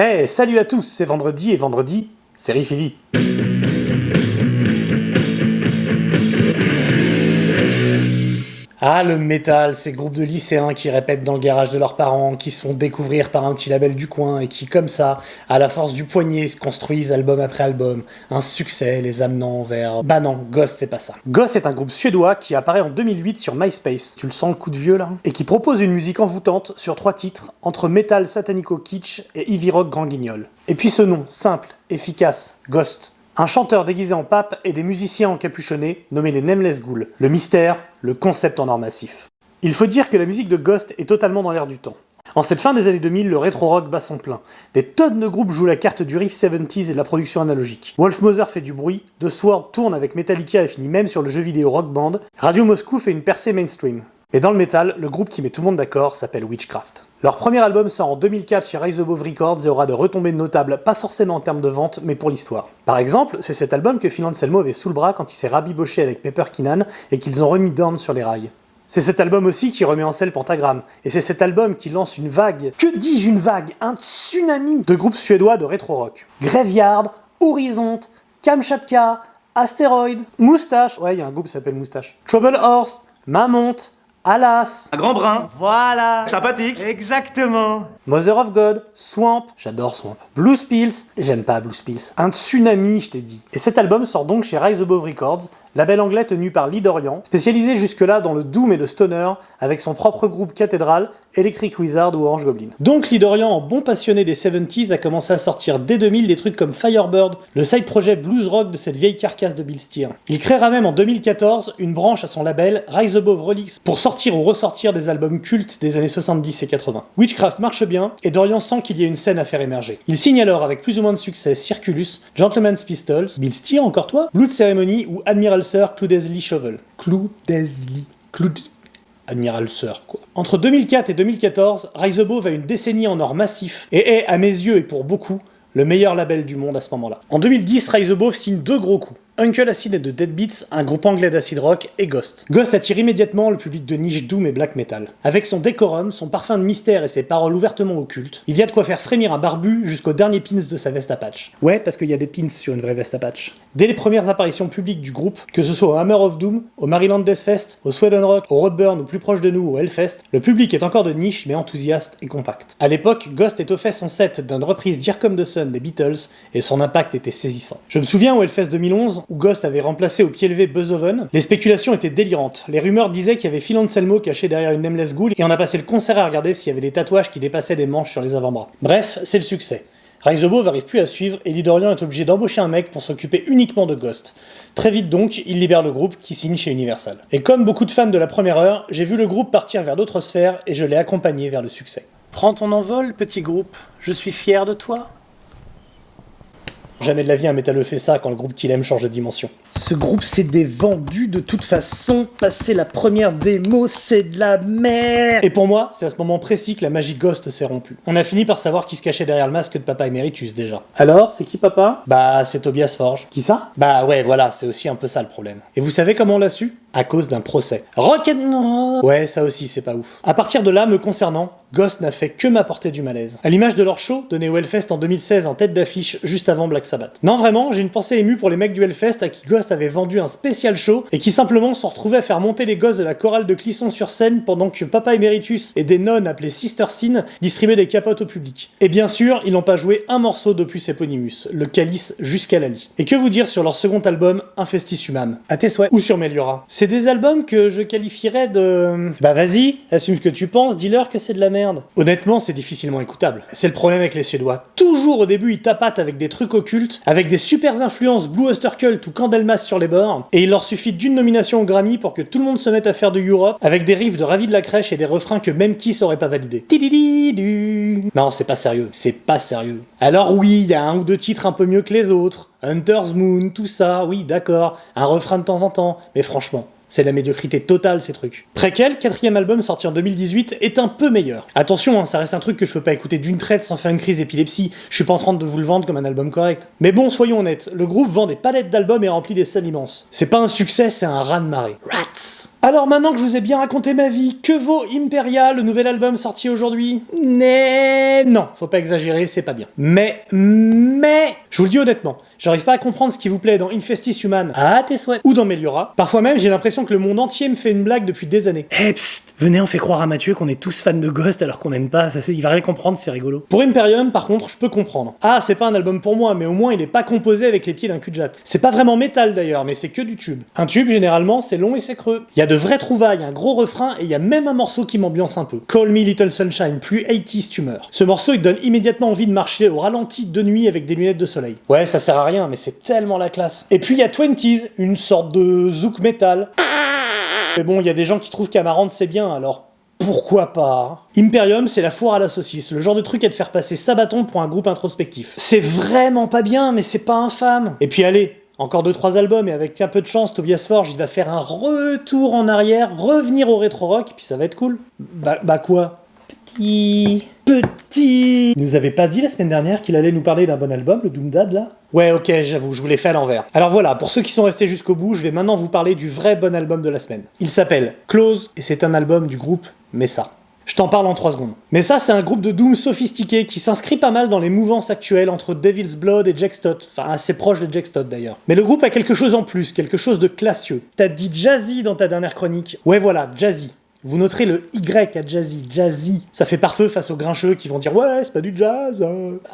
Hey, salut à tous, c'est vendredi et vendredi, c'est Riff. Ah, le métal, ces groupes de lycéens qui répètent dans le garage de leurs parents, qui se font découvrir par un petit label du coin et qui, comme ça, à la force du poignet, se construisent album après album, un succès les amenant vers... Bah non, Ghost c'est pas ça. Ghost est un groupe suédois qui apparaît en 2008 sur MySpace, tu le sens le coup de vieux là, et qui propose une musique envoûtante sur 3 titres, entre métal satanico-kitsch et heavy rock grand guignol. Et puis ce nom, simple, efficace, Ghost. Un chanteur déguisé en pape et des musiciens encapuchonnés, nommés les Nameless Ghouls. Le mystère, le concept en or massif. Il faut dire que la musique de Ghost est totalement dans l'air du temps. En cette fin des années 2000, le rétro-rock bat son plein. Des tonnes de groupes jouent la carte du riff 70s et de la production analogique. Wolf Mother fait du bruit, The Sword tourne avec Metallica et finit même sur le jeu vidéo Rock Band, Radio Moscou fait une percée mainstream. Mais dans le métal, le groupe qui met tout le monde d'accord s'appelle Witchcraft. Leur premier album sort en 2004 chez Rise Above Records et aura de retombées notables, pas forcément en termes de vente, mais pour l'histoire. Par exemple, c'est cet album que Phil Anselmo avait sous le bras quand il s'est rabiboché avec Pepper Keenan et qu'ils ont remis Down sur les rails. C'est cet album aussi qui remet en selle Pentagram, et c'est cet album qui lance une vague, que dis-je une vague, un tsunami de groupes suédois de rétro-rock. Graveyard, Horizonte, Kamchatka, Asteroid, Moustache, ouais il y a un groupe qui s'appelle Moustache, Trouble Horse, Mamont, Alas, Un grand brun. Voilà. Sympathique. Exactement. Mother of God, Swamp, j'adore Swamp, Blue Spills, j'aime pas Blue Spills, un tsunami je t'ai dit. Et cet album sort donc chez Rise Above Records, label anglais tenu par Lee Dorian, spécialisé jusque-là dans le doom et le stoner, avec son propre groupe Cathedral, Electric Wizard ou Orange Goblin. Donc Lee Dorian, en bon passionné des 70s, a commencé à sortir dès 2000 des trucs comme Firebird, le side project blues rock de cette vieille carcasse de Bill Steer. Il créera même en 2014 une branche à son label, Rise Above Relics, pour sortir ou ressortir des albums cultes des années 70 et 80. Witchcraft marche bien, et Dorian sent qu'il y a une scène à faire émerger. Il signe alors avec plus ou moins de succès Circulus, Gentleman's Pistols, Bill Steer encore toi, Blood Ceremony ou Admiral Sir Cloudesley Shovel. Admiral Sir, quoi. Entre 2004 et 2014, Rise Above a une décennie en or massif, et est, à mes yeux et pour beaucoup, le meilleur label du monde à ce moment-là. En 2010, Rise Above signe 2 gros coups. Uncle Acid et The Deadbeats, un groupe anglais d'acid rock, et Ghost. Ghost attire immédiatement le public de niche doom et black metal. Avec son décorum, son parfum de mystère et ses paroles ouvertement occultes, il y a de quoi faire frémir un barbu jusqu'au dernier pins de sa veste à patch. Ouais, parce qu'il y a des pins sur une vraie veste à patch. Dès les premières apparitions publiques du groupe, que ce soit au Hammer of Doom, au Maryland Death Fest, au Sweden Rock, au Roadburn ou plus proche de nous, au Hellfest, le public est encore de niche mais enthousiaste et compact. À l'époque, Ghost étoffait son set d'une reprise d'Here Come the Sun des Beatles et son impact était saisissant. Je me souviens au Hellfest 2011, où Ghost avait remplacé au pied levé Beethoven, les spéculations étaient délirantes. Les rumeurs disaient qu'il y avait Phil Anselmo caché derrière une Nameless Ghoul et on a passé le concert à regarder s'il y avait des tatouages qui dépassaient des manches sur les avant-bras. Bref, c'est le succès. Rise Above n'arrive plus à suivre et Lee Dorian est obligé d'embaucher un mec pour s'occuper uniquement de Ghost. Très vite donc, il libère le groupe qui signe chez Universal. Et comme beaucoup de fans de la première heure, j'ai vu le groupe partir vers d'autres sphères et je l'ai accompagné vers le succès. Prends ton envol, petit groupe, je suis fier de toi. Jamais de la vie un métalleux fait ça quand le groupe qu'il aime change de dimension. Ce groupe c'est des vendus de toute façon, passer la première démo c'est de la merde. Et pour moi, c'est à ce moment précis que la magie Ghost s'est rompue. On a fini par savoir qui se cachait derrière le masque de Papa Emeritus déjà. Alors, c'est qui papa? Bah c'est Tobias Forge. Qui ça? Bah ouais voilà, c'est aussi un peu ça le problème. Et vous savez comment on l'a su? À cause d'un procès. Rock'n'roll. Ouais, ça aussi c'est pas ouf. À partir de là, me concernant, Ghost n'a fait que m'apporter du malaise. À l'image de leur show, donné au Hellfest en 2016 en tête d'affiche juste avant Black Sabbath. Non vraiment, j'ai une pensée émue pour les mecs du Hellfest à qui Ghost avait vendu un spécial show et qui simplement se retrouvaient à faire monter les gosses de la chorale de Clisson sur scène pendant que Papa Emeritus et des nonnes appelées Sister Sin distribuaient des capotes au public. Et bien sûr, ils n'ont pas joué un morceau d'Opus Eponymus, le Calice jusqu'à la lie. Et que vous dire sur leur second album, Infestis Humam? À tes souhaits. Ou sur Meliora. C'est des albums que je qualifierais de... Bah vas-y, assume ce que tu penses, dis-leur que c'est de la merde. Honnêtement, c'est difficilement écoutable. C'est le problème avec les Suédois. Toujours au début, ils tapatent avec des trucs occultes, avec des super influences Blue Oyster Cult ou Candlemas sur les bords, et il leur suffit d'une nomination au Grammy pour que tout le monde se mette à faire de Europe, avec des riffs de Ravi de la Crèche et des refrains que même Kiss aurait pas validé. Non, c'est pas sérieux. C'est pas sérieux. Alors oui, il y a un ou deux titres un peu mieux que les autres. Hunter's Moon, tout ça, oui, d'accord. Un refrain de temps en temps. Mais franchement, C'est la médiocrité totale, ces trucs. Préquel, 4ème album sorti en 2018, est un peu meilleur. Attention, hein, ça reste un truc que je peux pas écouter d'une traite sans faire une crise d'épilepsie, je suis pas en train de vous le vendre comme un album correct. Mais bon, soyons honnêtes, le groupe vend des palettes d'albums et remplit des salles immenses. C'est pas un succès, c'est un raz-de-marée. Rats. Alors maintenant que je vous ai bien raconté ma vie, que vaut Imperia, le nouvel album sorti aujourd'hui? Non, faut pas exagérer, c'est pas bien. Mais, je vous le dis honnêtement, j'arrive pas à comprendre ce qui vous plaît dans Infestis Human, à tes souhaits, ou dans Meliora. Parfois même, j'ai l'impression que le monde entier me fait une blague depuis des années. Eh psst, venez, on fait croire à Mathieu qu'on est tous fans de Ghost alors qu'on aime pas, il va rien comprendre, c'est rigolo. Pour Imperium, par contre, je peux comprendre. Ah, c'est pas un album pour moi, mais au moins il est pas composé avec les pieds d'un cul-de-jatte. C'est pas vraiment métal d'ailleurs, mais c'est que du tube. Un tube, généralement, c'est long et c'est creux. Il y a de vraies trouvailles, un gros refrain, et il y a même un morceau qui m'ambiance un peu. Call Me Little Sunshine, plus 80s tumeur. Ce morceau, il donne immédiatement envie de marcher au ralenti de nuit avec des lunettes de soleil. Ouais, ça sert à rien, mais c'est tellement la classe. Et puis il y a 20s, une sorte de zouk metal. Mais bon, il y a des gens qui trouvent qu'Amaranthe c'est bien, alors pourquoi pas? Imperium, c'est la foire à la saucisse, le genre de truc à te faire passer Sabaton pour un groupe introspectif. C'est vraiment pas bien, mais c'est pas infâme. Et puis allez, encore 2-3 albums, et avec un peu de chance, Tobias Forge, il va faire un retour en arrière, revenir au rétro-rock, et puis ça va être cool. Bah quoi? Petit... Il nous avait pas dit la semaine dernière qu'il allait nous parler d'un bon album, le Doom Dad, là? Ouais, ok, j'avoue, je vous l'ai fait à l'envers. Alors voilà, pour ceux qui sont restés jusqu'au bout, je vais maintenant vous parler du vrai bon album de la semaine. Il s'appelle Close, et c'est un album du groupe Mesa. Je t'en parle en 3 secondes. Mesa, c'est un groupe de doom sophistiqué qui s'inscrit pas mal dans les mouvances actuelles entre Devil's Blood et Jack Stott, enfin assez proche de Jack Stott d'ailleurs. Mais le groupe a quelque chose en plus, quelque chose de classieux. T'as dit jazzy dans ta dernière chronique. Ouais voilà, jazzy. Vous noterez le Y à jazzy, jazzy. Ça fait pare-feu face aux grincheux qui vont dire « Ouais, c'est pas du jazz ».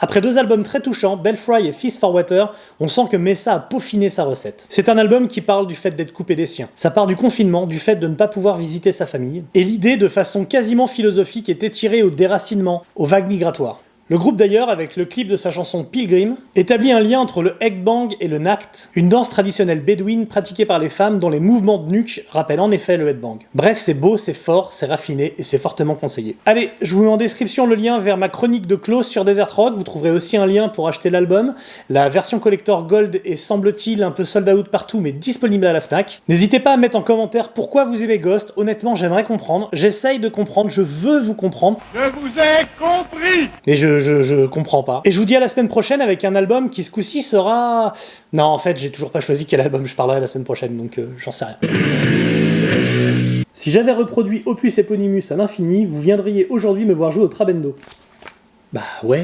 Après 2 albums très touchants, Belfry et Fist for Water, on sent que Mesa a peaufiné sa recette. C'est un album qui parle du fait d'être coupé des siens. Ça part du confinement, du fait de ne pas pouvoir visiter sa famille, et l'idée de façon quasiment philosophique est étirée au déracinement, aux vagues migratoires. Le groupe d'ailleurs, avec le clip de sa chanson Pilgrim, établit un lien entre le Ekbang et le Nakt, une danse traditionnelle bédouine pratiquée par les femmes dont les mouvements de nuque rappellent en effet le headbang. Bref, c'est beau, c'est fort, c'est raffiné et c'est fortement conseillé. Allez, je vous mets en description le lien vers ma chronique de Close sur Desert Rock, vous trouverez aussi un lien pour acheter l'album. La version collector Gold est semble-t-il un peu sold out partout mais disponible à la Fnac. N'hésitez pas à mettre en commentaire pourquoi vous aimez Ghost, honnêtement j'aimerais comprendre, j'essaye de comprendre, je veux vous comprendre. Je vous ai compris! Et je comprends pas. Et je vous dis à la semaine prochaine avec un album qui ce coup-ci sera... Non, en fait, j'ai toujours pas choisi quel album je parlerai la semaine prochaine, donc j'en sais rien. Si j'avais reproduit Opus Eponymus à l'infini, vous viendriez aujourd'hui me voir jouer au Trabendo. Bah ouais.